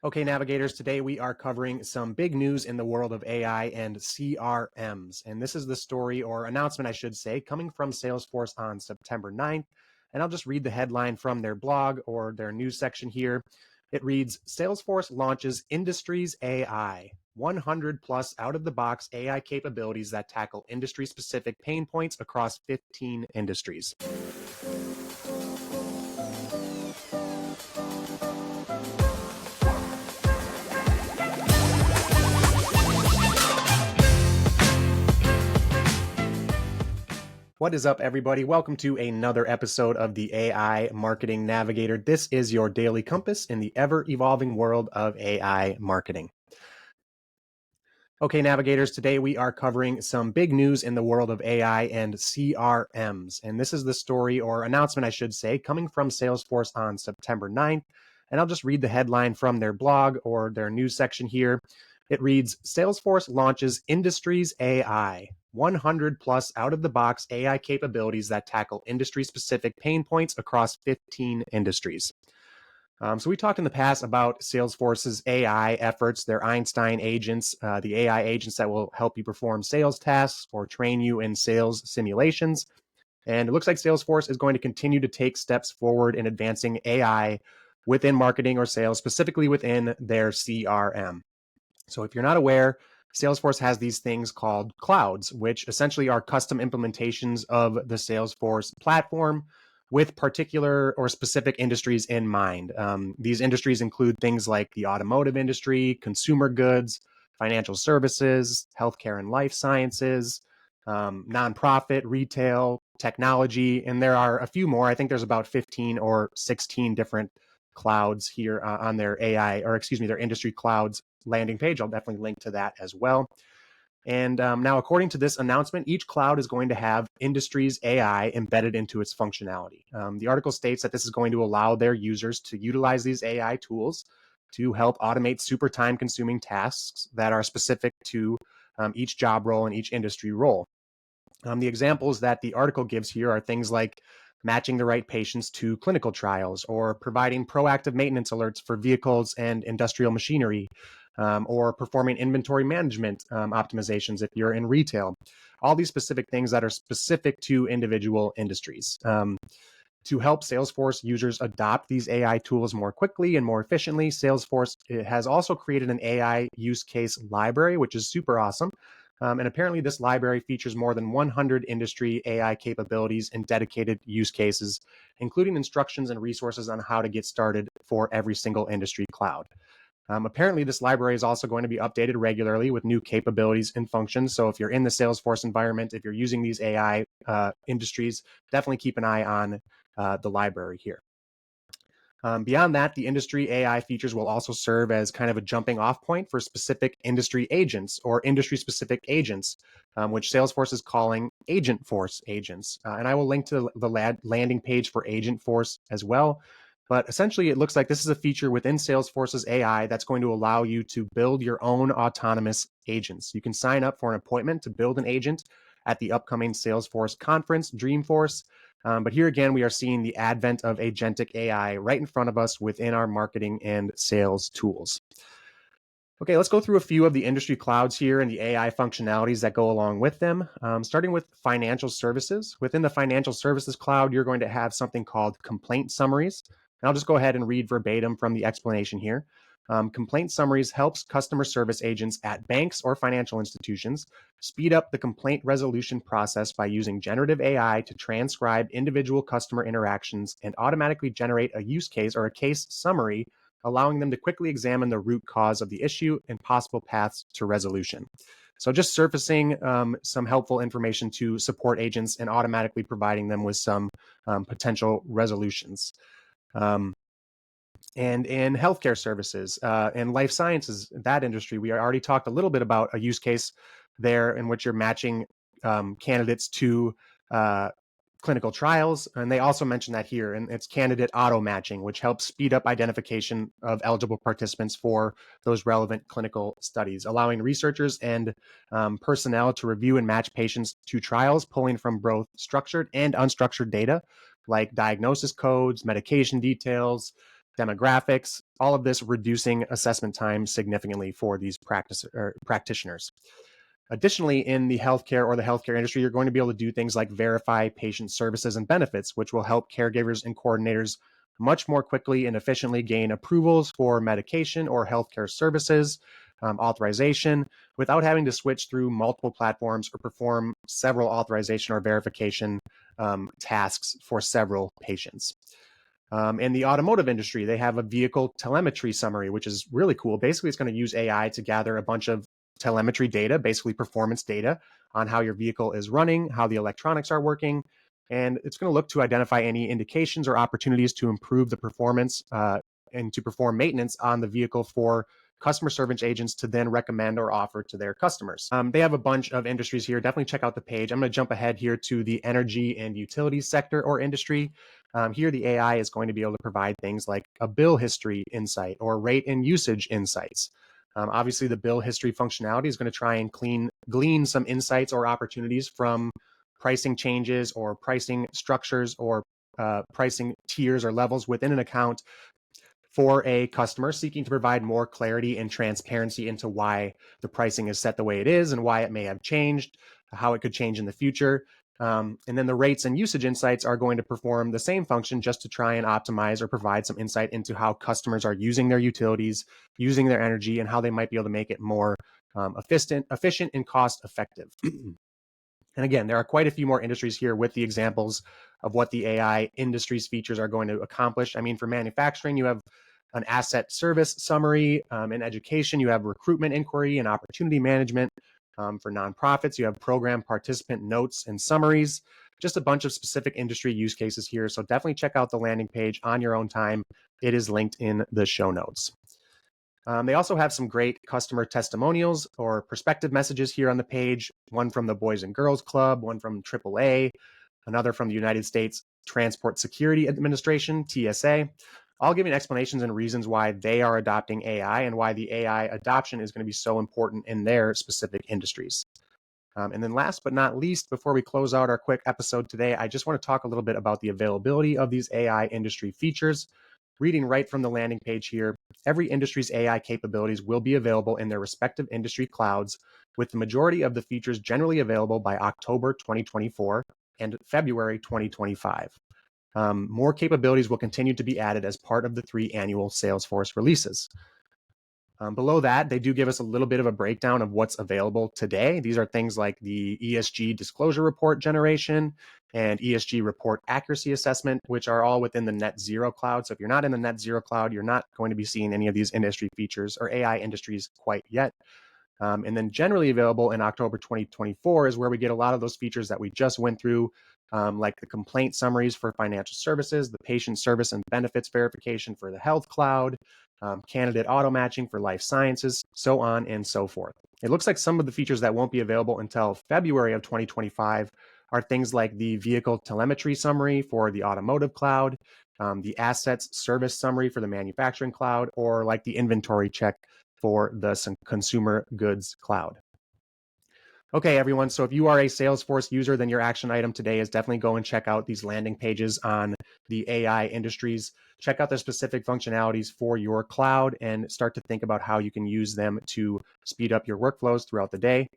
Okay, navigators, today we are covering some big news in the world of AI and CRMs. And this is the story or announcement, I should say, coming from Salesforce on September 9th. And I'll just read the headline from their blog or their news section here. It reads Salesforce launches Industries AI, 100 plus out of the box AI capabilities that tackle industry specific pain points across 15 industries. What is up, everybody? Welcome to another episode of the AI Marketing Navigator. This is your daily compass in the ever-evolving world of AI marketing. Okay, navigators, today we are covering some big news in the world of AI and CRMs. And this is the story or announcement, I should say, coming from Salesforce on September 9th. And I'll just read the headline from their blog or their news section here. It reads Salesforce launches Industries AI, 100 plus out of the box AI capabilities that tackle industry specific pain points across 15 industries. So we talked in the past about Salesforce's AI efforts, their Einstein agents, the AI agents that will help you perform sales tasks or train you in sales simulations. And it looks like Salesforce is going to continue to take steps forward in advancing AI within marketing or sales, specifically within their CRM. So if you're not aware, Salesforce has these things called clouds, which essentially are custom implementations of the Salesforce platform with particular or specific industries in mind. These industries include things like the automotive industry, consumer goods, financial services, healthcare and life sciences, nonprofit, retail, technology, and there are a few more. I think there's about 15 or 16 different clouds here on their their industry clouds landing page. I'll definitely link to that as well. And now, according to this announcement, each cloud is going to have Industries AI embedded into its functionality. The article states that this is going to allow their users to utilize these AI tools to help automate super time consuming tasks that are specific to each job role and each industry role. The examples that the article gives here are things like matching the right patients to clinical trials, or providing proactive maintenance alerts for vehicles and industrial machinery, or performing inventory management optimizations if you're in retail. All these specific things that are specific to individual industries. To help Salesforce users adopt these AI tools more quickly and more efficiently, Salesforce has also created an AI use case library, which is super awesome. And apparently this library features more than 100 industry AI capabilities and dedicated use cases, including instructions and resources on how to get started for every single industry cloud. Apparently, this library is also going to be updated regularly with new capabilities and functions. So if you're in the Salesforce environment, if you're using these AI industries, definitely keep an eye on the library here. Beyond that, the industry AI features will also serve as kind of a jumping off point for specific industry agents or industry specific agents, which Salesforce is calling Agentforce agents. And I will link to the landing page for Agentforce as well. But essentially, it looks like this is a feature within Salesforce's AI that's going to allow you to build your own autonomous agents. You can sign up for an appointment to build an agent at the upcoming Salesforce conference, Dreamforce. But here again, we are seeing the advent of agentic AI right in front of us within our marketing and sales tools. Okay, let's go through a few of the industry clouds here and the AI functionalities that go along with them. Starting with financial services. Within the financial services cloud, you're going to have something called complaint summaries. And I'll just go ahead and read verbatim from the explanation here. Complaint summaries helps customer service agents at banks or financial institutions speed up the complaint resolution process by using generative AI to transcribe individual customer interactions and automatically generate a use case or a case summary, allowing them to quickly examine the root cause of the issue and possible paths to resolution. So just surfacing some helpful information to support agents and automatically providing them with some potential resolutions. And in healthcare services and life sciences, that industry, we already talked a little bit about a use case there in which you're matching candidates to clinical trials. And they also mention that here, and it's candidate auto matching, which helps speed up identification of eligible participants for those relevant clinical studies, allowing researchers and personnel to review and match patients to trials, pulling from both structured and unstructured data, like diagnosis codes, medication details, demographics, all of this reducing assessment time significantly for these practitioners. Additionally, in the healthcare or the healthcare industry, you're going to be able to do things like verify patient services and benefits, which will help caregivers and coordinators much more quickly and efficiently gain approvals for medication or healthcare services, authorization, without having to switch through multiple platforms or perform several authorization or verification tasks for several patients. In the automotive industry, they have a vehicle telemetry summary, which is really cool. Basically, it's going to use AI to gather a bunch of telemetry data, basically performance data on how your vehicle is running, how the electronics are working, and it's going to look to identify any indications or opportunities to improve the performance and to perform maintenance on the vehicle for customer service agents to then recommend or offer to their customers. They have a bunch of industries here. Definitely check out the page. I'm going to jump ahead here to the energy and utilities sector or industry. Here, the AI is going to be able to provide things like a bill history insight or rate and usage insights. Obviously, the bill history functionality is going to try and glean some insights or opportunities from pricing changes or pricing structures or pricing tiers or levels within an account for a customer seeking to provide more clarity and transparency into why the pricing is set the way it is and why it may have changed, how it could change in the future. And then the rates and usage insights are going to perform the same function just to try and optimize or provide some insight into how customers are using their utilities, using their energy, and how they might be able to make it more efficient and cost effective. And again, there are quite a few more industries here with the examples of what the AI industry's features are going to accomplish. I mean, for manufacturing, you have an asset service summary. In education, you have recruitment inquiry and opportunity management. For nonprofits, you have program participant notes and summaries. Just a bunch of specific industry use cases here. So definitely check out the landing page on your own time. It is linked in the show notes. They also have some great customer testimonials or perspective messages here on the page. One from the Boys and Girls Club, one from AAA, another from the United States Transport Security Administration, TSA, all giving explanations and reasons why they are adopting AI and why the AI adoption is going to be so important in their specific industries. And then last but not least, before we close out our quick episode today, I just want to talk a little bit about the availability of these AI industry features. Reading right from the landing page here, every industry's AI capabilities will be available in their respective industry clouds, with the majority of the features generally available by October 2024 and February 2025. More capabilities will continue to be added as part of the 3 annual Salesforce releases. Below that, they do give us a little bit of a breakdown of what's available today. These are things like the ESG disclosure report generation and ESG report accuracy assessment, which are all within the Net Zero cloud. So if you're not in the Net Zero cloud, you're not going to be seeing any of these industry features or AI industries quite yet. And then generally available in October 2024 is where we get a lot of those features that we just went through, like the complaint summaries for financial services, the patient service and benefits verification for the health cloud, candidate auto matching for life sciences, so on and so forth. It looks like some of the features that won't be available until February of 2025 are things like the vehicle telemetry summary for the automotive cloud, the assets service summary for the manufacturing cloud, or like the inventory check for the consumer goods cloud. Okay, everyone. So if you are a Salesforce user, then your action item today is definitely go and check out these landing pages on the AI industries. Check out the specific functionalities for your cloud and start to think about how you can use them to speed up your workflows throughout the day.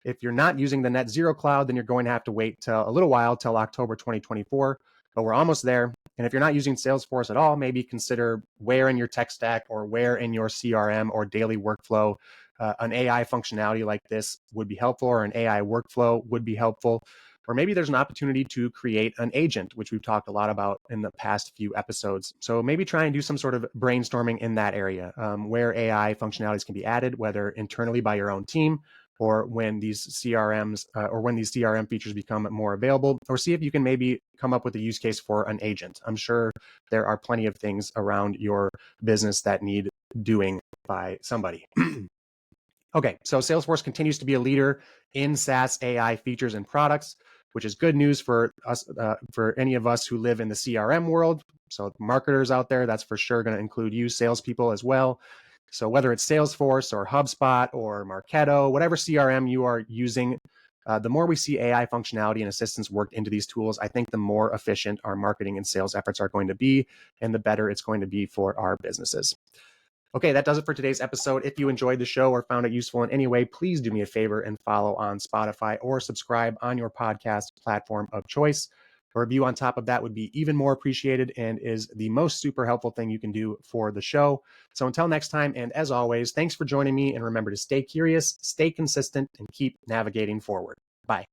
If you're not using the Net Zero cloud, then you're going to have to wait till a little while till October 2024, but we're almost there. And if you're not using Salesforce at all, maybe consider where in your tech stack or where in your CRM or daily workflow an AI functionality like this would be helpful, or an AI workflow would be helpful. Or maybe there's an opportunity to create an agent, which we've talked a lot about in the past few episodes. So maybe try and do some sort of brainstorming in that area where AI functionalities can be added, whether internally by your own team or when these CRMs or when these CRM features become more available, or see if you can maybe come up with a use case for an agent. I'm sure there are plenty of things around your business that need doing by somebody. Okay, so Salesforce continues to be a leader in SaaS AI features and products, which is good news for us, for any of us who live in the CRM world. So marketers out there, that's for sure going to include you, salespeople as well. So whether it's Salesforce or HubSpot or Marketo, whatever CRM you are using, The more we see AI functionality and assistance worked into these tools, I think the more efficient our marketing and sales efforts are going to be, and the better it's going to be for our businesses. Okay, that does it for today's episode. If you enjoyed the show or found it useful in any way, please do me a favor and follow on Spotify or subscribe on your podcast platform of choice. A review on top of that would be even more appreciated and is the most super helpful thing you can do for the show. So until next time, and as always, thanks for joining me, and remember to stay curious, stay consistent, and keep navigating forward. Bye.